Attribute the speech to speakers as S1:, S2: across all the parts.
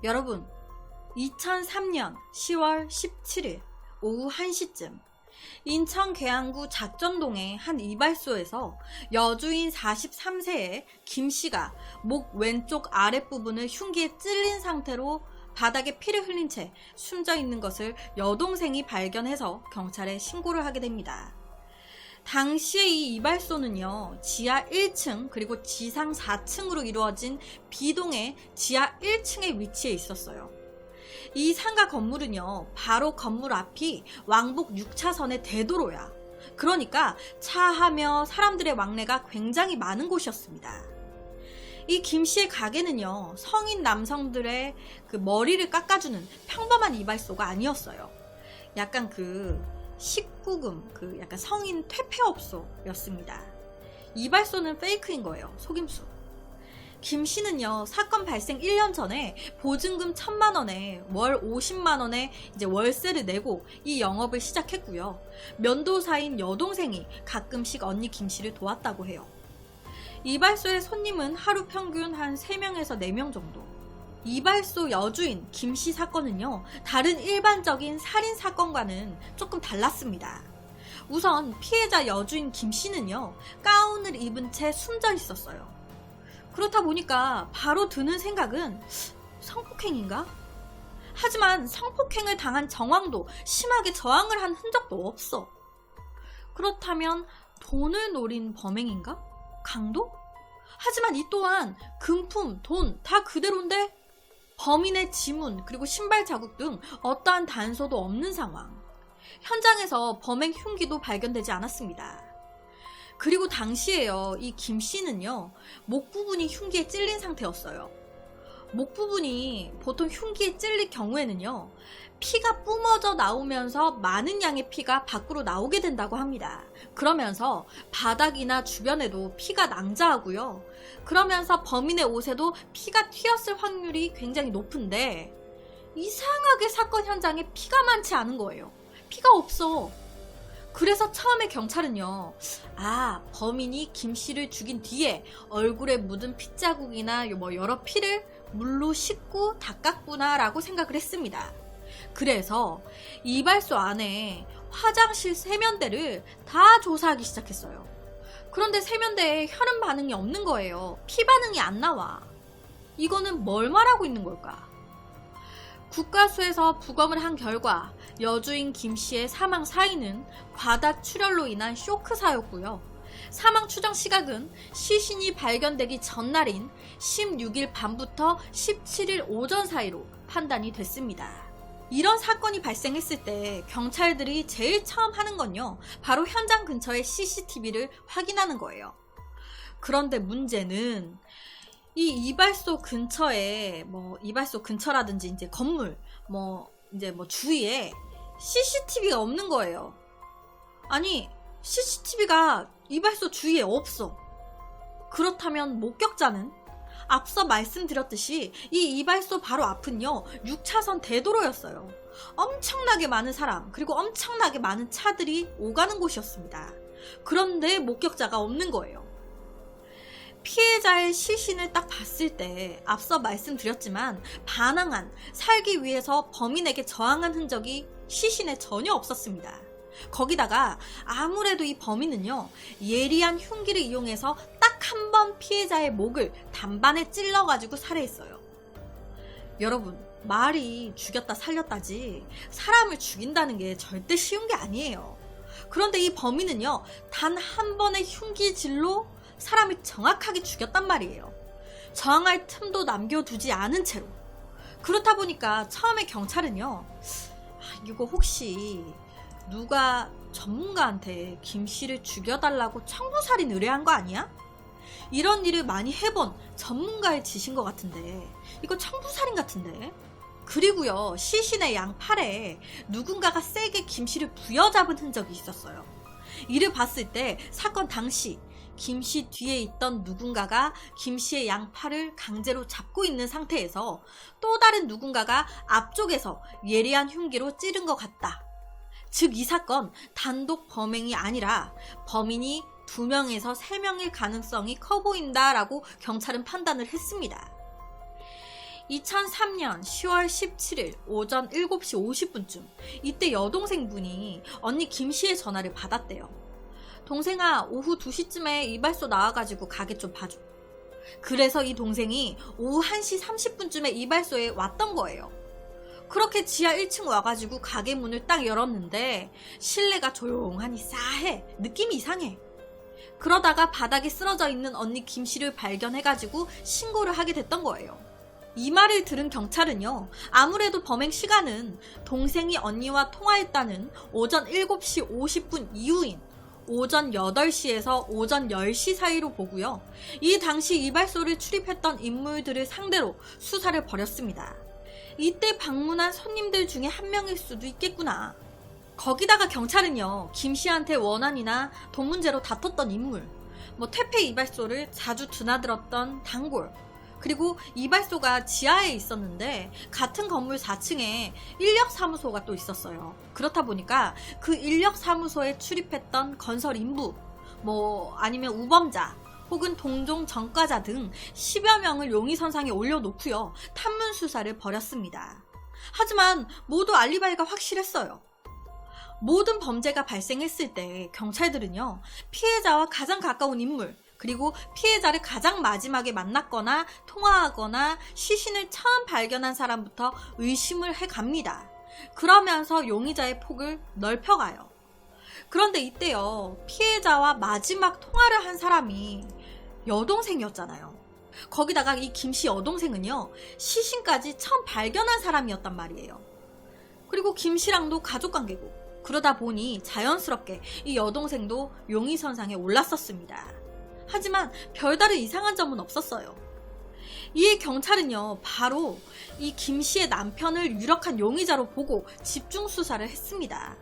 S1: 여러분, 2003년 10월 17일 오후 1시쯤 인천 계양구 작전동의 한 이발소에서 여주인 43세의 김씨가 목 왼쪽 아랫부분을 흉기에 찔린 상태로 바닥에 피를 흘린 채 숨져 있는 것을 여동생이 발견해서 경찰에 신고를 하게 됩니다. 당시에 이 이발소는요, 지하 1층 그리고 지상 4층으로 이루어진 B동의 지하 1층에 위치해 있었어요. 이 상가 건물은요, 바로 건물 앞이 왕복 6차선의 대도로야. 그러니까 차하며 사람들의 왕래가 굉장히 많은 곳이었습니다. 이 김씨의 가게는요, 성인 남성들의 그 머리를 깎아주는 평범한 이발소가 아니었어요. 약간 그 19금, 약간 성인 퇴폐업소였습니다. 이발소는 페이크인 거예요. 속임수. 김씨는요, 사건 발생 1년 전에 보증금 1000만원에 월 50만원의 이제 월세를 내고 이 영업을 시작했고요. 면도사인 여동생이 가끔씩 언니 김씨를 도왔다고 해요. 이발소의 손님은 하루 평균 한 3명에서 4명 정도. 이발소 여주인 김씨 사건은요, 다른 일반적인 살인사건과는 조금 달랐습니다. 우선 피해자 여주인 김씨는요, 가운을 입은 채 숨져 있었어요. 그렇다 보니까 바로 드는 생각은 성폭행인가? 하지만 성폭행을 당한 정황도 심하게 저항을 한 흔적도 없어. 그렇다면 돈을 노린 범행인가? 강도? 하지만 이 또한 금품, 돈 다 그대로인데 범인의 지문 그리고 신발 자국 등 어떠한 단서도 없는 상황. 현장에서 범행 흉기도 발견되지 않았습니다. 그리고 당시에요, 이 김씨는요, 목 부분이 흉기에 찔린 상태였어요. 목 부분이 보통 흉기에 찔릴 경우에는요, 피가 뿜어져 나오면서 많은 양의 피가 밖으로 나오게 된다고 합니다. 그러면서 바닥이나 주변에도 피가 낭자하고요. 그러면서 범인의 옷에도 피가 튀었을 확률이 굉장히 높은데 이상하게 사건 현장에 피가 많지 않은 거예요. 피가 없어. 그래서 처음에 경찰은요, 범인이 김씨를 죽인 뒤에 얼굴에 묻은 핏자국이나 여러 피를 물로 씻고 닦았구나 라고 생각을 했습니다. 그래서 이발소 안에 화장실 세면대를 다 조사하기 시작했어요. 그런데 세면대에 혈흔 반응이 없는 거예요. 피 반응이 안 나와. 이거는 뭘 말하고 있는 걸까? 국가수에서 부검을 한 결과 여주인 김씨의 사망 사인은 과다 출혈로 인한 쇼크사였고요. 사망 추정 시각은 시신이 발견되기 전날인 16일 밤부터 17일 오전 사이로 판단이 됐습니다. 이런 사건이 발생했을 때 경찰들이 제일 처음 하는 건요, 바로 현장 근처의 CCTV를 확인하는 거예요. 그런데 문제는 이 이발소 근처에 이발소 근처라든지 이제 건물 주위에 CCTV가 없는 거예요. 아니, CCTV가 이발소 주위에 없어. 그렇다면 목격자는? 앞서 말씀드렸듯이 이 이발소 바로 앞은요, 6차선 대도로였어요. 엄청나게 많은 사람, 그리고 엄청나게 많은 차들이 오가는 곳이었습니다. 그런데 목격자가 없는 거예요. 피해자의 시신을 딱 봤을 때 앞서 말씀드렸지만 반항한, 살기 위해서 범인에게 저항한 흔적이 시신에 전혀 없었습니다. 거기다가 아무래도 이 범인은요, 예리한 흉기를 이용해서 딱 한 번 피해자의 목을 단반에 찔러가지고 살해했어요. 여러분, 말이 죽였다 살렸다지 사람을 죽인다는 게 절대 쉬운 게 아니에요. 그런데 이 범인은요, 단 한 번의 흉기질로 사람을 정확하게 죽였단 말이에요. 저항할 틈도 남겨두지 않은 채로. 그렇다 보니까 처음에 경찰은요, 이거 혹시 누가 전문가한테 김씨를 죽여달라고 청부살인 의뢰한 거 아니야? 이런 일을 많이 해본 전문가의 짓인 것 같은데, 이거 청부살인 같은데? 그리고요, 시신의 양팔에 누군가가 세게 김씨를 부여잡은 흔적이 있었어요. 이를 봤을 때 사건 당시 김씨 뒤에 있던 누군가가 김씨의 양팔을 강제로 잡고 있는 상태에서 또 다른 누군가가 앞쪽에서 예리한 흉기로 찌른 것 같다. 즉 이 사건 단독 범행이 아니라 범인이 2명에서 3명일 가능성이 커 보인다라고 경찰은 판단을 했습니다. 2003년 10월 17일 오전 7시 50분쯤 이때 여동생분이 언니 김씨의 전화를 받았대요. 동생아, 오후 2시쯤에 이발소 나와가지고 가게 좀 봐줘. 그래서 이 동생이 오후 1시 30분쯤에 이발소에 왔던 거예요. 그렇게 지하 1층 와가지고 가게 문을 딱 열었는데 실내가 조용하니 싸해. 느낌이 이상해. 그러다가 바닥에 쓰러져 있는 언니 김씨를 발견해가지고 신고를 하게 됐던 거예요. 이 말을 들은 경찰은요, 아무래도 범행 시간은 동생이 언니와 통화했다는 오전 7시 50분 이후인 오전 8시에서 오전 10시 사이로 보고요. 이 당시 이발소를 출입했던 인물들을 상대로 수사를 벌였습니다. 이때 방문한 손님들 중에 한 명일 수도 있겠구나. 거기다가 경찰은요, 김씨한테 원한이나 돈 문제로 다퉜던 인물, 퇴폐 이발소를 자주 드나들었던 단골, 그리고 이발소가 지하에 있었는데 같은 건물 4층에 인력사무소가 또 있었어요. 그렇다 보니까 그 인력사무소에 출입했던 건설 인부, 아니면 우범자, 혹은 동종 전과자 등 10여 명을 용의선상에 올려놓고요, 탐문 수사를 벌였습니다. 하지만 모두 알리바이가 확실했어요. 모든 범죄가 발생했을 때 경찰들은요, 피해자와 가장 가까운 인물, 그리고 피해자를 가장 마지막에 만났거나 통화하거나 시신을 처음 발견한 사람부터 의심을 해갑니다. 그러면서 용의자의 폭을 넓혀가요. 그런데 이때요, 피해자와 마지막 통화를 한 사람이 여동생이었잖아요. 거기다가 이 김씨 여동생은요, 시신까지 처음 발견한 사람이었단 말이에요. 그리고 김씨랑도 가족관계고, 그러다 보니 자연스럽게 이 여동생도 용의선상에 올랐었습니다. 하지만 별다른 이상한 점은 없었어요. 이에 경찰은요, 바로 이 김씨의 남편을 유력한 용의자로 보고 집중 수사를 했습니다.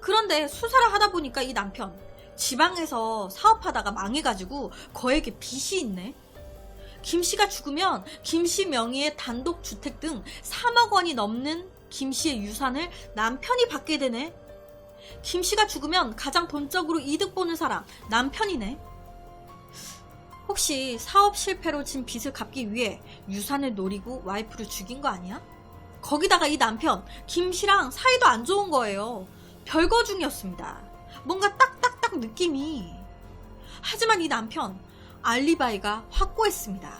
S1: 그런데 수사를 하다 보니까 이 남편, 지방에서 사업하다가 망해가지고 거액의 빚이 있네. 김씨가 죽으면 김씨 명의의 단독주택 등 3억 원이 넘는 김씨의 유산을 남편이 받게 되네. 김씨가 죽으면 가장 돈적으로 이득 보는 사람, 남편이네. 혹시 사업 실패로 진 빚을 갚기 위해 유산을 노리고 와이프를 죽인 거 아니야? 거기다가 이 남편, 김씨랑 사이도 안 좋은 거예요. 별거 중이었습니다. 뭔가 딱딱딱 느낌이. 하지만 이 남편, 알리바이가 확고했습니다.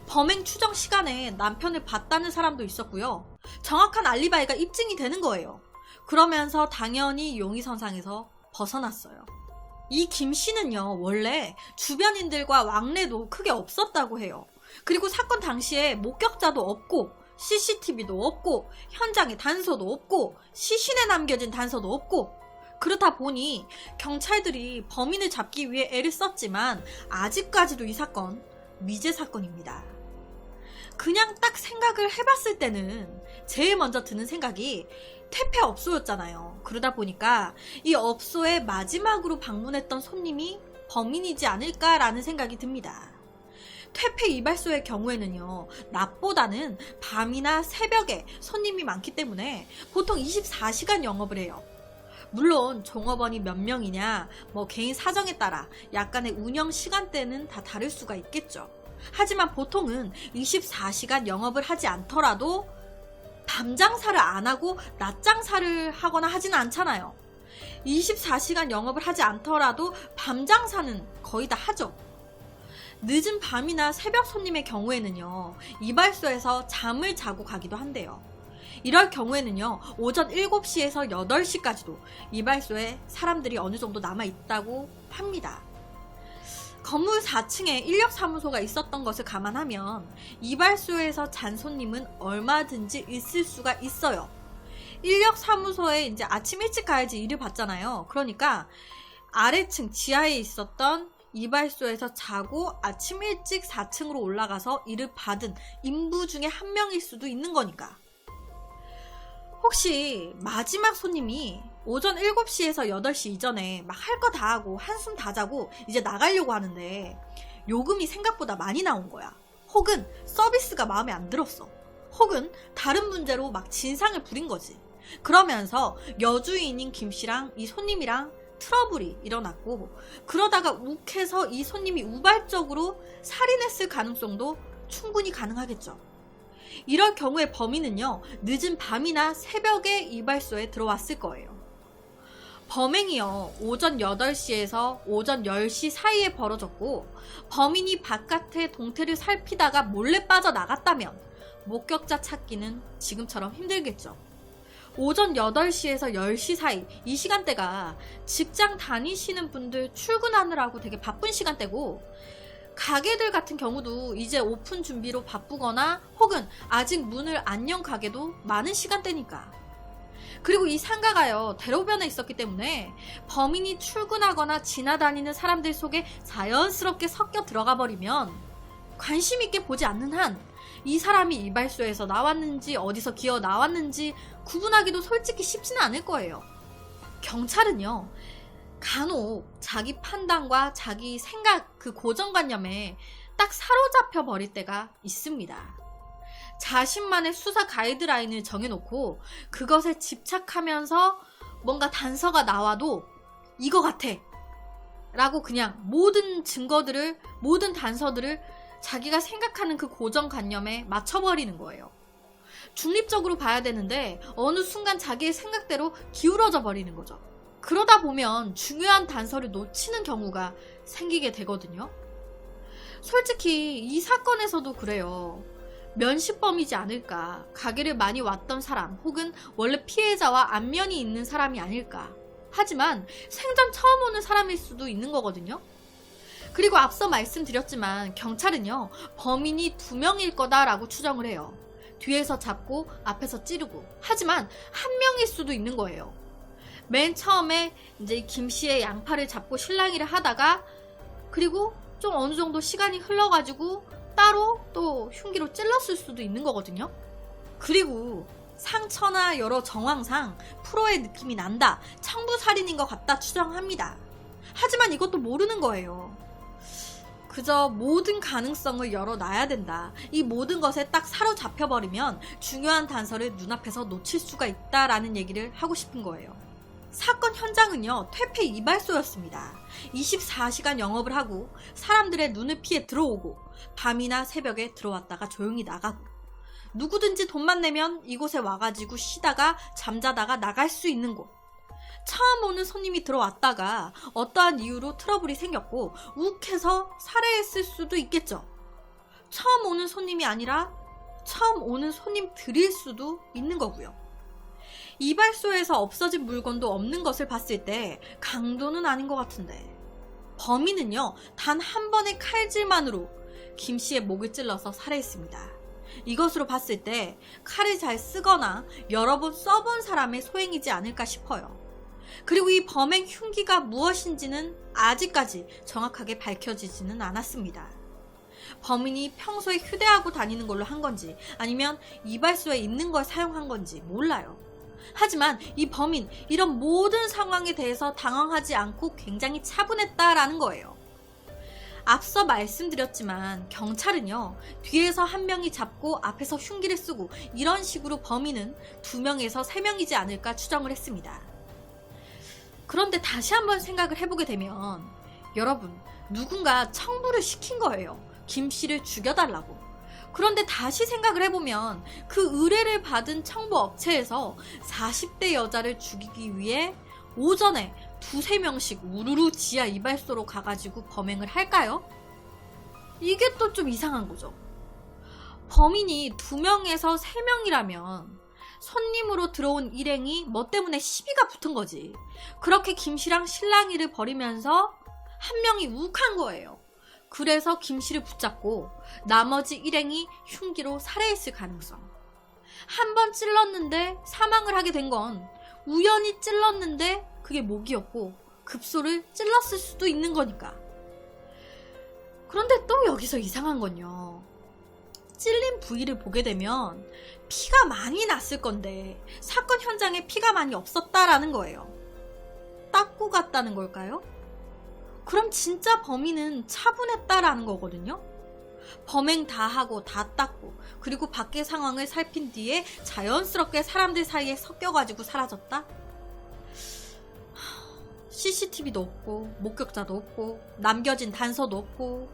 S1: 범행 추정 시간에 남편을 봤다는 사람도 있었고요. 정확한 알리바이가 입증이 되는 거예요. 그러면서 당연히 용의선상에서 벗어났어요. 이 김씨는요, 원래 주변인들과 왕래도 크게 없었다고 해요. 그리고 사건 당시에 목격자도 없고, CCTV도 없고, 현장에 단서도 없고, 시신에 남겨진 단서도 없고, 그렇다 보니 경찰들이 범인을 잡기 위해 애를 썼지만 아직까지도 이 사건 미제 사건입니다. 그냥 딱 생각을 해봤을 때는 제일 먼저 드는 생각이 퇴폐 업소였잖아요. 그러다 보니까 이 업소에 마지막으로 방문했던 손님이 범인이지 않을까라는 생각이 듭니다. 퇴폐 이발소의 경우에는요, 낮보다는 밤이나 새벽에 손님이 많기 때문에 보통 24시간 영업을 해요. 물론 종업원이 몇 명이냐, 개인 사정에 따라 약간의 운영 시간대는 다 다를 수가 있겠죠. 하지만 보통은 24시간 영업을 하지 않더라도 밤 장사를 안 하고 낮 장사를 하거나 하지는 않잖아요. 24시간 영업을 하지 않더라도 밤 장사는 거의 다 하죠. 늦은 밤이나 새벽 손님의 경우에는요, 이발소에서 잠을 자고 가기도 한대요. 이럴 경우에는요, 오전 7시에서 8시까지도 이발소에 사람들이 어느 정도 남아있다고 합니다. 건물 4층에 인력사무소가 있었던 것을 감안하면 이발소에서 잔 손님은 얼마든지 있을 수가 있어요. 인력사무소에 이제 아침 일찍 가야지 일을 받잖아요. 그러니까 아래층 지하에 있었던 이발소에서 자고 아침 일찍 4층으로 올라가서 일을 받은 인부 중에 한 명일 수도 있는 거니까. 혹시 마지막 손님이 오전 7시에서 8시 이전에 막 할 거 다 하고 한숨 다 자고 이제 나가려고 하는데 요금이 생각보다 많이 나온 거야. 혹은 서비스가 마음에 안 들었어. 혹은 다른 문제로 막 진상을 부린 거지. 그러면서 여주인인 김씨랑 이 손님이랑 트러블이 일어났고, 그러다가 욱해서 이 손님이 우발적으로 살인했을 가능성도 충분히 가능하겠죠. 이럴 경우에 범인은요, 늦은 밤이나 새벽에 이발소에 들어왔을 거예요. 범행이요, 오전 8시에서 오전 10시 사이에 벌어졌고, 범인이 바깥의 동태를 살피다가 몰래 빠져나갔다면 목격자 찾기는 지금처럼 힘들겠죠. 오전 8시에서 10시 사이, 이 시간대가 직장 다니시는 분들 출근하느라고 되게 바쁜 시간대고, 가게들 같은 경우도 이제 오픈 준비로 바쁘거나 혹은 아직 문을 안 연 가게도 많은 시간대니까. 그리고 이 상가가요, 대로변에 있었기 때문에 범인이 출근하거나 지나다니는 사람들 속에 자연스럽게 섞여 들어가 버리면 관심 있게 보지 않는 한 이 사람이 이발소에서 나왔는지 어디서 기어 나왔는지 구분하기도 솔직히 쉽지는 않을 거예요. 경찰은요, 간혹 자기 판단과 자기 생각, 그 고정관념에 딱 사로잡혀 버릴 때가 있습니다. 자신만의 수사 가이드라인을 정해놓고 그것에 집착하면서 뭔가 단서가 나와도 이거 같아 라고 그냥 모든 증거들을, 모든 단서들을 자기가 생각하는 그 고정관념에 맞춰버리는 거예요. 중립적으로 봐야 되는데 어느 순간 자기의 생각대로 기울어져 버리는 거죠. 그러다 보면 중요한 단서를 놓치는 경우가 생기게 되거든요. 솔직히 이 사건에서도 그래요. 면식범이지 않을까, 가게를 많이 왔던 사람 혹은 원래 피해자와 안면이 있는 사람이 아닐까. 하지만 생전 처음 오는 사람일 수도 있는 거거든요. 그리고 앞서 말씀드렸지만 경찰은요, 범인이 2명일 거다라고 추정을 해요. 뒤에서 잡고 앞에서 찌르고. 하지만 1명일 수도 있는 거예요. 맨 처음에 이제 김 씨의 양팔을 잡고 실랑이를 하다가, 그리고 좀 어느 정도 시간이 흘러가지고 따로 또 흉기로 찔렀을 수도 있는 거거든요. 그리고 상처나 여러 정황상 프로의 느낌이 난다, 청부살인인 것 같다 추정합니다. 하지만 이것도 모르는 거예요. 그저 모든 가능성을 열어놔야 된다. 이 모든 것에 딱 사로잡혀버리면 중요한 단서를 눈앞에서 놓칠 수가 있다라는 얘기를 하고 싶은 거예요. 사건 현장은요, 퇴폐 이발소였습니다. 24시간 영업을 하고 사람들의 눈을 피해 들어오고 밤이나 새벽에 들어왔다가 조용히 나가고, 누구든지 돈만 내면 이곳에 와가지고 쉬다가 잠자다가 나갈 수 있는 곳. 처음 오는 손님이 들어왔다가 어떠한 이유로 트러블이 생겼고 욱해서 살해했을 수도 있겠죠. 처음 오는 손님이 아니라 처음 오는 손님들일 수도 있는 거고요. 이발소에서 없어진 물건도 없는 것을 봤을 때 강도는 아닌 것 같은데, 범인은요, 단 한 번의 칼질만으로 김 씨의 목을 찔러서 살해했습니다. 이것으로 봤을 때 칼을 잘 쓰거나 여러 번 써본 사람의 소행이지 않을까 싶어요. 그리고 이 범행 흉기가 무엇인지는 아직까지 정확하게 밝혀지지는 않았습니다. 범인이 평소에 휴대하고 다니는 걸로 한 건지 아니면 이발소에 있는 걸 사용한 건지 몰라요. 하지만 이 범인, 이런 모든 상황에 대해서 당황하지 않고 굉장히 차분했다라는 거예요. 앞서 말씀드렸지만 경찰은요, 뒤에서 1명이 잡고 앞에서 흉기를 쓰고 이런 식으로 범인은 2명에서 3명이지 않을까 추정을 했습니다. 그런데 다시 한번 생각을 해보게 되면, 여러분, 누군가 청부를 시킨 거예요. 김 씨를 죽여달라고. 그런데 다시 생각을 해보면 그 의뢰를 받은 청부 업체에서 40대 여자를 죽이기 위해 오전에 2~3명씩 우르르 지하 이발소로 가가지고 범행을 할까요? 이게 또 좀 이상한 거죠. 범인이 2명에서 3명이라면 손님으로 들어온 일행이 뭐 때문에 시비가 붙은 거지. 그렇게 김 씨랑 실랑이를 벌이면서 1명이 욱한 거예요. 그래서 김 씨를 붙잡고 나머지 일행이 흉기로 살해했을 가능성. 한 번 찔렀는데 사망을 하게 된 건 우연히 찔렀는데 그게 목이었고 급소를 찔렀을 수도 있는 거니까. 그런데 또 여기서 이상한 건요, 찔린 부위를 보게 되면 피가 많이 났을 건데 사건 현장에 피가 많이 없었다라는 거예요. 닦고 갔다는 걸까요? 그럼 진짜 범인은 차분했다라는 거거든요. 범행 다 하고 다 닦고 그리고 밖의 상황을 살핀 뒤에 자연스럽게 사람들 사이에 섞여가지고 사라졌다? CCTV도 없고 목격자도 없고 남겨진 단서도 없고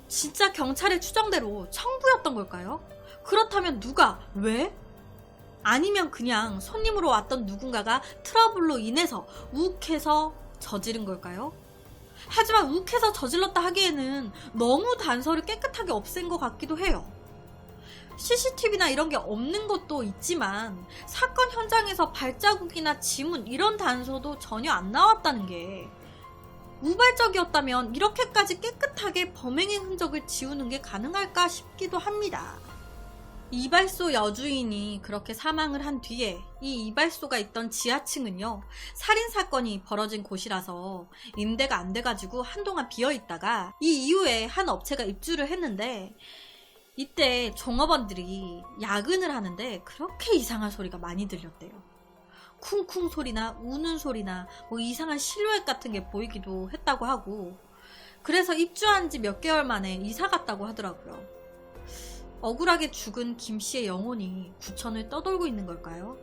S1: 진짜 경찰의 추정대로 청부였던 걸까요? 그렇다면 누가? 왜? 아니면 그냥 손님으로 왔던 누군가가 트러블로 인해서 욱해서 저지른 걸까요? 하지만 욱해서 저질렀다 하기에는 너무 단서를 깨끗하게 없앤 것 같기도 해요. CCTV나 이런 게 없는 것도 있지만 사건 현장에서 발자국이나 지문 이런 단서도 전혀 안 나왔다는 게 우발적이었다면 이렇게까지 깨끗하게 범행의 흔적을 지우는 게 가능할까 싶기도 합니다. 이발소 여주인이 그렇게 사망을 한 뒤에 이 이발소가 있던 지하층은요, 살인사건이 벌어진 곳이라서 임대가 안 돼가지고 한동안 비어있다가 이 이후에 한 업체가 입주를 했는데 이때 종업원들이 야근을 하는데 그렇게 이상한 소리가 많이 들렸대요. 쿵쿵 소리나 우는 소리나 뭐 이상한 실루엣 같은 게 보이기도 했다고 하고, 그래서 입주한 지 몇 개월 만에 이사 갔다고 하더라고요. 억울하게 죽은 김 씨의 영혼이 구천을 떠돌고 있는 걸까요?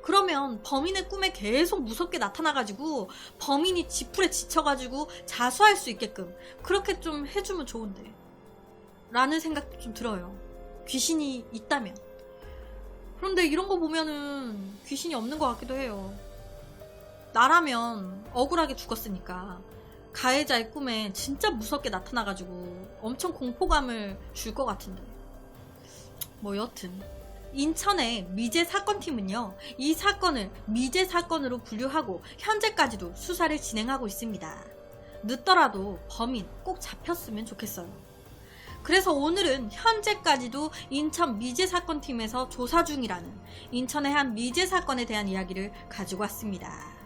S1: 그러면 범인의 꿈에 계속 무섭게 나타나가지고 범인이 지풀에 지쳐가지고 자수할 수 있게끔 그렇게 좀 해주면 좋은데 라는 생각도 좀 들어요. 귀신이 있다면. 그런데 이런 거 보면은 귀신이 없는 것 같기도 해요. 나라면 억울하게 죽었으니까 가해자의 꿈에 진짜 무섭게 나타나가지고 엄청 공포감을 줄 것 같은데. 뭐 여튼 인천의 미제 사건팀은요, 이 사건을 미제 사건으로 분류하고 현재까지도 수사를 진행하고 있습니다. 늦더라도 범인 꼭 잡혔으면 좋겠어요. 그래서 오늘은 현재까지도 인천 미제 사건팀에서 조사 중이라는 인천의 한 미제 사건에 대한 이야기를 가지고 왔습니다.